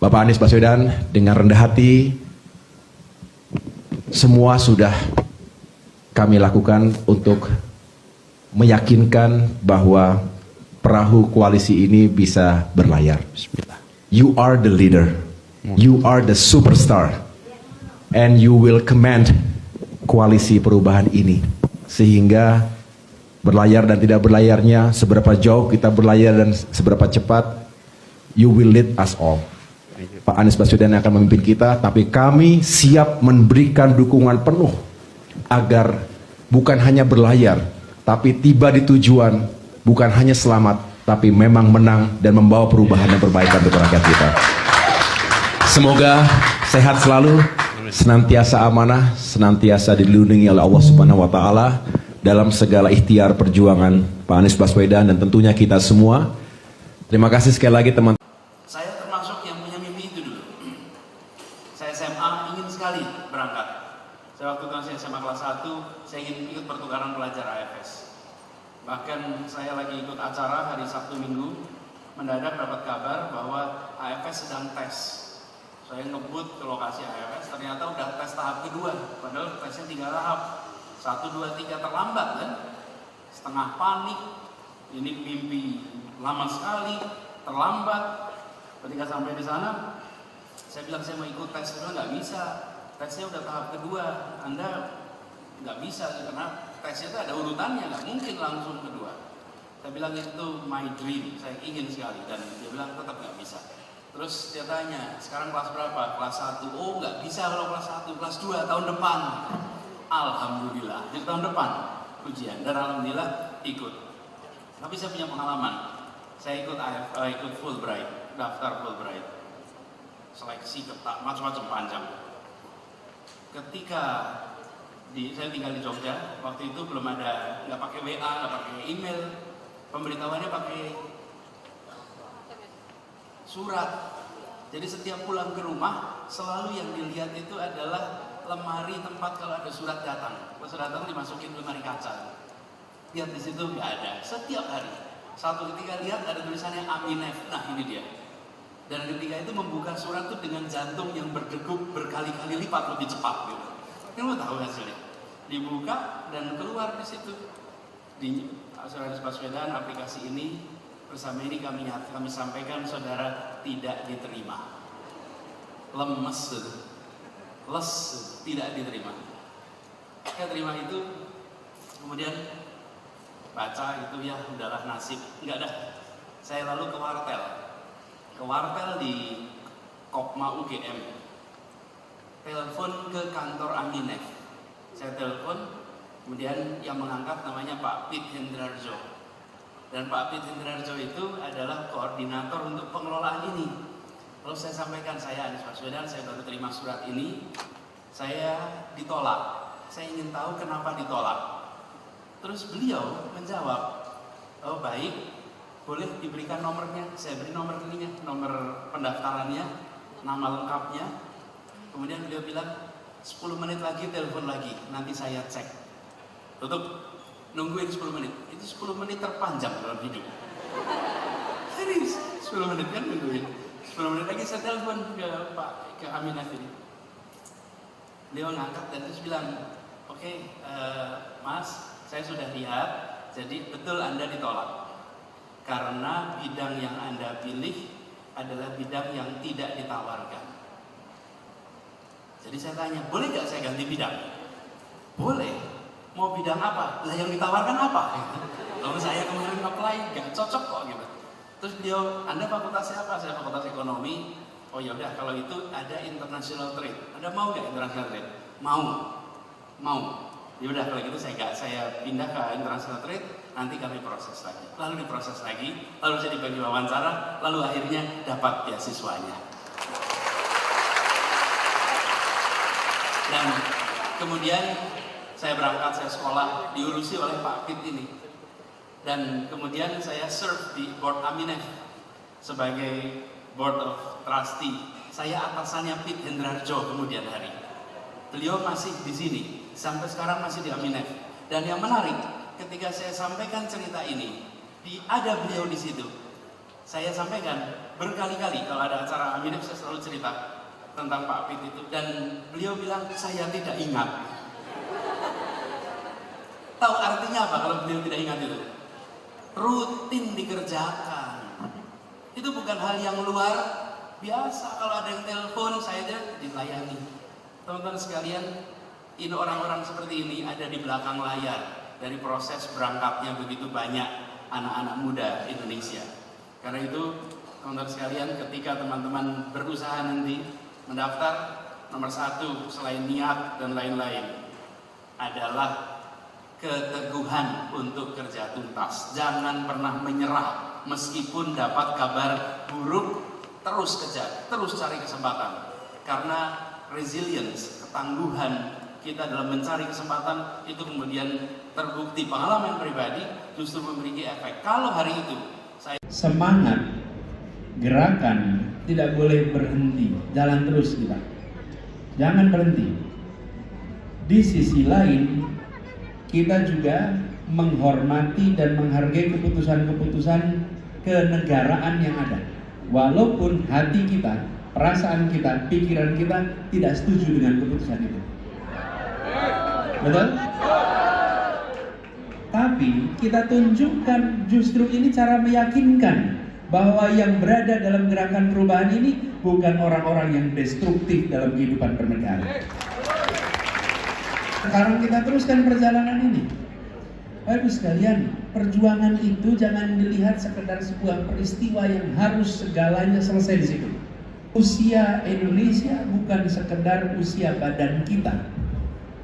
Bapak Anies Baswedan dengan rendah hati, semua sudah kami lakukan untuk meyakinkan bahwa perahu koalisi ini bisa berlayar. Bismillah. You are the leader, you are the superstar, and you will command koalisi perubahan ini. Sehingga berlayar dan tidak berlayarnya, seberapa jauh kita berlayar dan seberapa cepat, you will lead us all. Pak Anies Baswedan akan memimpin kita, tapi kami siap memberikan dukungan penuh agar bukan hanya berlayar, tapi tiba di tujuan, bukan hanya selamat, tapi memang menang dan membawa perubahan dan perbaikan untuk rakyat kita. Semoga sehat selalu, senantiasa amanah, senantiasa dilindungi oleh Allah Subhanahu wa Ta'ala dalam segala ikhtiar perjuangan Pak Anies Baswedan dan tentunya kita semua. Terima kasih sekali lagi teman. Saya termasuk yang punya mimpi itu dulu. Saya SMA ingin sekali berangkat. Saya waktu itu SMA kelas 1, saya ingin ikut pertukaran pelajar AFS. Bahkan saya lagi ikut acara hari Sabtu Minggu, mendadak dapat kabar bahwa AFS sedang tes. Saya ngebut ke lokasi AFS, ternyata udah tes tahap kedua, padahal tesnya 3 tahap. 1, 2, 3 terlambat kan? Setengah panik, ini mimpi lama sekali, terlambat. Ketika sampai di sana, saya bilang saya mau ikut tes, saya nggak bisa. Tesnya udah tahap kedua, Anda nggak bisa karena tesnya itu ada urutannya, nggak mungkin langsung kedua. Saya bilang itu my dream, saya ingin sekali, dan dia bilang tetap nggak bisa. Terus dia tanya, sekarang kelas berapa? Kelas 1. Oh nggak bisa kalau kelas 1, kelas 2 tahun depan. Alhamdulillah, jadi tahun depan ujian, dan alhamdulillah ikut. Tapi saya punya pengalaman, saya ikut Fulbright, daftar Fulbright, seleksi ketat, macam-macam panjang. Ketika saya tinggal di Jogja, waktu itu belum ada, nggak pakai WA, nggak pakai email, pemberitahuannya pakai surat. Jadi setiap pulang ke rumah, selalu yang dilihat itu adalah lemari tempat kalau ada surat datang. Kalau surat datang dimasukin lemari kaca. Lihat di situ nggak ada. Setiap hari. Satu ketika lihat ada tulisannya Aminef. Nah ini dia. Dan ketika itu membuka surat itu dengan jantung yang berdegup berkali-kali lipat lebih cepat gitu. Ini mau tahu hasilnya. Dibuka dan keluar di situ. Di Anies Baswedan aplikasi ini bersama ini kami sampaikan saudara tidak diterima. Lemes, les, tidak diterima. Saya terima itu, kemudian baca itu ya udahlah nasib, enggak ada. Saya lalu ke wartel di Kopma UGM, telepon ke kantor Aminef. Saya telepon, kemudian yang mengangkat namanya Pak Pit Hendrarjo. Dan Pak Pit Hendrarjo itu adalah koordinator untuk pengelolaan ini. Lalu saya sampaikan, saya Anies Baswedan, saya baru terima surat ini, saya ditolak. Saya ingin tahu kenapa ditolak. Terus beliau menjawab, oh baik, boleh diberikan nomornya. Saya beri nomor ininya, nomor pendaftarannya, nama lengkapnya. Kemudian beliau bilang, 10 menit lagi telepon lagi, nanti saya cek. Tutup, nungguin 10 menit. Itu 10 menit terpanjang dalam hidup. Serius, 10 menit kan nungguin. 10 menit lagi saya telepon ke Aminef ini. Beliau ngangkat dan terus bilang, oke, Mas, saya sudah lihat, jadi betul Anda ditolak. Karena bidang yang Anda pilih adalah bidang yang tidak ditawarkan. Jadi saya tanya, boleh nggak saya ganti bidang? Boleh. Mau bidang apa? Lah yang ditawarkan apa? Lalu saya kemarin apply, nggak cocok kok gitu. Terus beliau, Anda fakultasnya apa? Saya fakultas ekonomi. Oh ya udah, kalau itu ada international trade. Anda mau nggak international trade? Mau. Ya udah kalau gitu saya pindah ke international trade. Nanti kami proses lagi. Lalu diproses lagi, lalu saya dibagi wawancara, lalu akhirnya dapat beasiswanya. Dan kemudian saya berangkat, saya sekolah, diurusi oleh Pak Pit ini. Dan kemudian saya serve di board Aminef sebagai board of trustee. Saya atasannya Pit Hendrarjo kemudian hari. Beliau masih di sini, sampai sekarang masih di Aminef. Dan yang menarik, ketika saya sampaikan cerita ini, ada beliau di situ. Saya sampaikan berkali-kali kalau ada acara Aminif saya selalu cerita tentang Pak Pit itu, dan beliau bilang saya tidak ingat. Tahu artinya apa kalau beliau tidak ingat itu? Rutin dikerjakan. Itu bukan hal yang luar biasa. Kalau ada yang telepon saya aja dilayani. Teman-teman sekalian, ini orang-orang seperti ini ada di belakang layar dari proses berangkatnya begitu banyak anak-anak muda Indonesia. Karena itu teman-teman sekalian, ketika teman-teman berusaha nanti mendaftar, nomor satu selain niat dan lain-lain adalah keteguhan untuk kerja tuntas. Jangan pernah menyerah meskipun dapat kabar buruk, terus kejar, terus cari kesempatan. Karena resilience, ketangguhan kita dalam mencari kesempatan itu kemudian terbukti, pengalaman pribadi justru memiliki efek. Kalau hari itu saya semangat, gerakan tidak boleh berhenti, jalan terus kita, jangan berhenti. Di sisi lain kita juga menghormati dan menghargai keputusan-keputusan kenegaraan yang ada, walaupun hati kita, perasaan kita, pikiran kita tidak setuju dengan keputusan itu. Betul? Tapi kita tunjukkan justru ini cara meyakinkan bahwa yang berada dalam gerakan perubahan ini bukan orang-orang yang destruktif dalam kehidupan bernegara. Sekarang kita teruskan perjalanan ini. Bapak sekalian, perjuangan itu jangan dilihat sekedar sebuah peristiwa yang harus segalanya selesai di situ. Usia Indonesia bukan sekedar usia badan kita.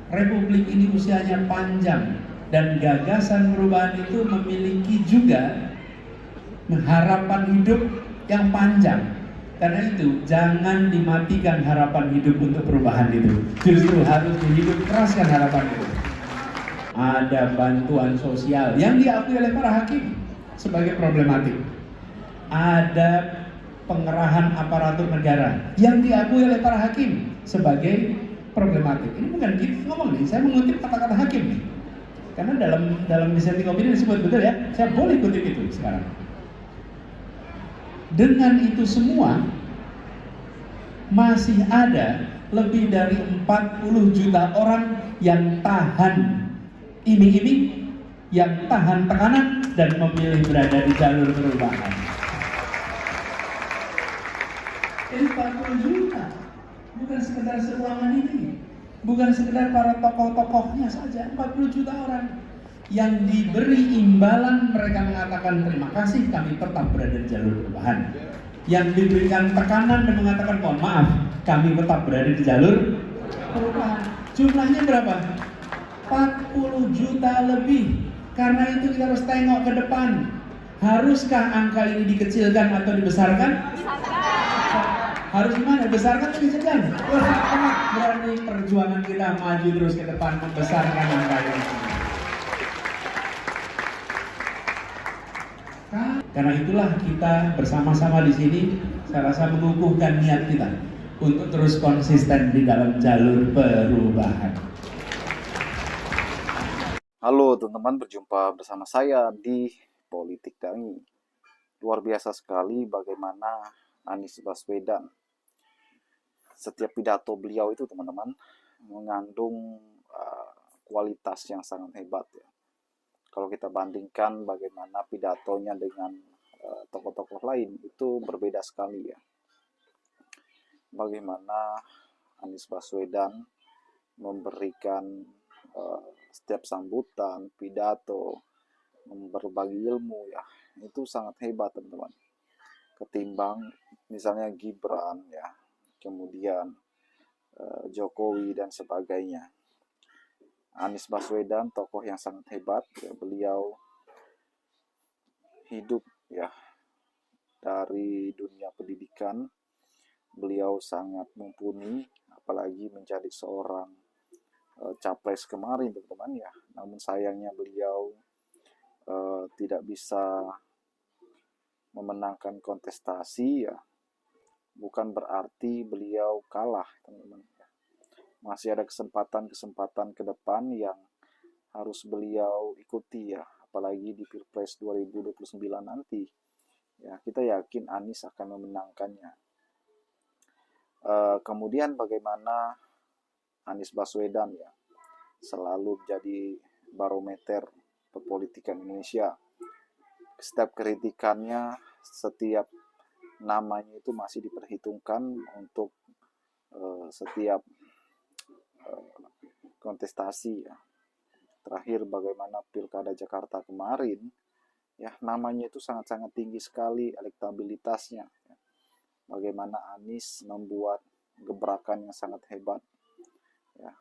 Republik ini usianya panjang dan gagasan perubahan itu memiliki juga harapan hidup yang panjang. Karena itu jangan dimatikan harapan hidup untuk perubahan itu. Justru harus dihidup keraskan harapan itu. Ada bantuan sosial yang diakui oleh para hakim sebagai problematik. Ada pengerahan aparatur negara yang diakui oleh para hakim sebagai problematik. Ini bukan gitu ngomong nih, saya mengutip kata-kata hakim nih. Karena dalam dissenting opinion disebut, betul ya, saya boleh kutip itu sekarang. Dengan itu semua masih ada lebih dari 40 juta orang yang tahan iming-iming, yang tahan tekanan dan memilih berada di jalur perubahan. Ini 40 juta, bukan sekedar seruangan ini, bukan sekedar para tokoh-tokohnya saja. 40 juta orang yang diberi imbalan, mereka mengatakan terima kasih, kami tetap berada di jalur perubahan. Yang diberikan tekanan dan mengatakan mohon maaf, kami tetap berada di jalur perubahan. Jumlahnya berapa? 40 juta lebih. Karena itu kita harus tengok ke depan. Haruskah angka ini dikecilkan atau dibesarkan? Harus gimana? Besarkan atau dikecilkan? Berani perjuangan kita maju terus ke depan, membesarkan angka ini. Karena itulah kita bersama-sama di sini, saya rasa mengukuhkan niat kita untuk terus konsisten di dalam jalur perubahan. Halo teman-teman, berjumpa bersama saya di Politik Dangi. Luar biasa sekali bagaimana Anies Baswedan, setiap pidato beliau itu teman-teman mengandung kualitas yang sangat hebat ya. Kalau kita bandingkan bagaimana pidatonya dengan tokoh-tokoh lain, itu berbeda sekali ya. Bagaimana Anies Baswedan memberikan setiap sambutan, pidato, berbagi ilmu ya, itu sangat hebat teman-teman. Ketimbang misalnya Gibran ya, kemudian Jokowi dan sebagainya. Anies Baswedan tokoh yang sangat hebat ya, beliau hidup ya dari dunia pendidikan, beliau sangat mumpuni, apalagi menjadi seorang capres kemarin teman-teman ya. Namun sayangnya beliau tidak bisa memenangkan kontestasi ya. Bukan berarti beliau kalah teman-teman. Masih ada kesempatan-kesempatan ke depan yang harus beliau ikuti ya, apalagi di Pilpres 2029 nanti. Ya, kita yakin Anies akan memenangkannya. Kemudian bagaimana Anies Baswedan ya selalu jadi barometer perpolitikan Indonesia. Setiap kritikannya, setiap namanya itu masih diperhitungkan untuk setiap kontestasi ya. Terakhir bagaimana Pilkada Jakarta kemarin, ya namanya itu sangat-sangat tinggi sekali elektabilitasnya. Bagaimana Anies membuat gebrakan yang sangat hebat. Ya,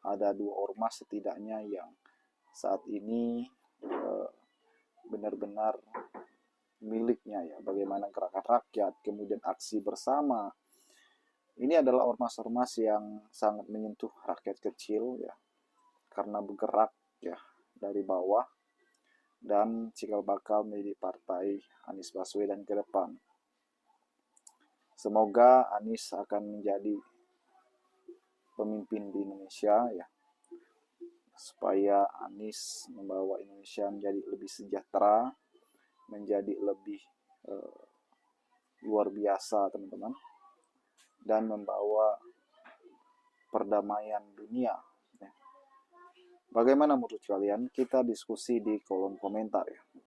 ada 2 ormas setidaknya yang saat ini benar-benar miliknya ya. Bagaimana gerakan rakyat, kemudian aksi bersama. Ini adalah ormas-ormas yang sangat menyentuh rakyat kecil ya, karena bergerak ya dari bawah dan cikal bakal menjadi partai Anies Baswedan ke depan. Semoga Anies akan menjadi pemimpin di Indonesia ya, supaya Anies membawa Indonesia menjadi lebih sejahtera, menjadi lebih luar biasa teman-teman, dan membawa perdamaian dunia. Bagaimana menurut kalian? Kita diskusi di kolom komentar ya.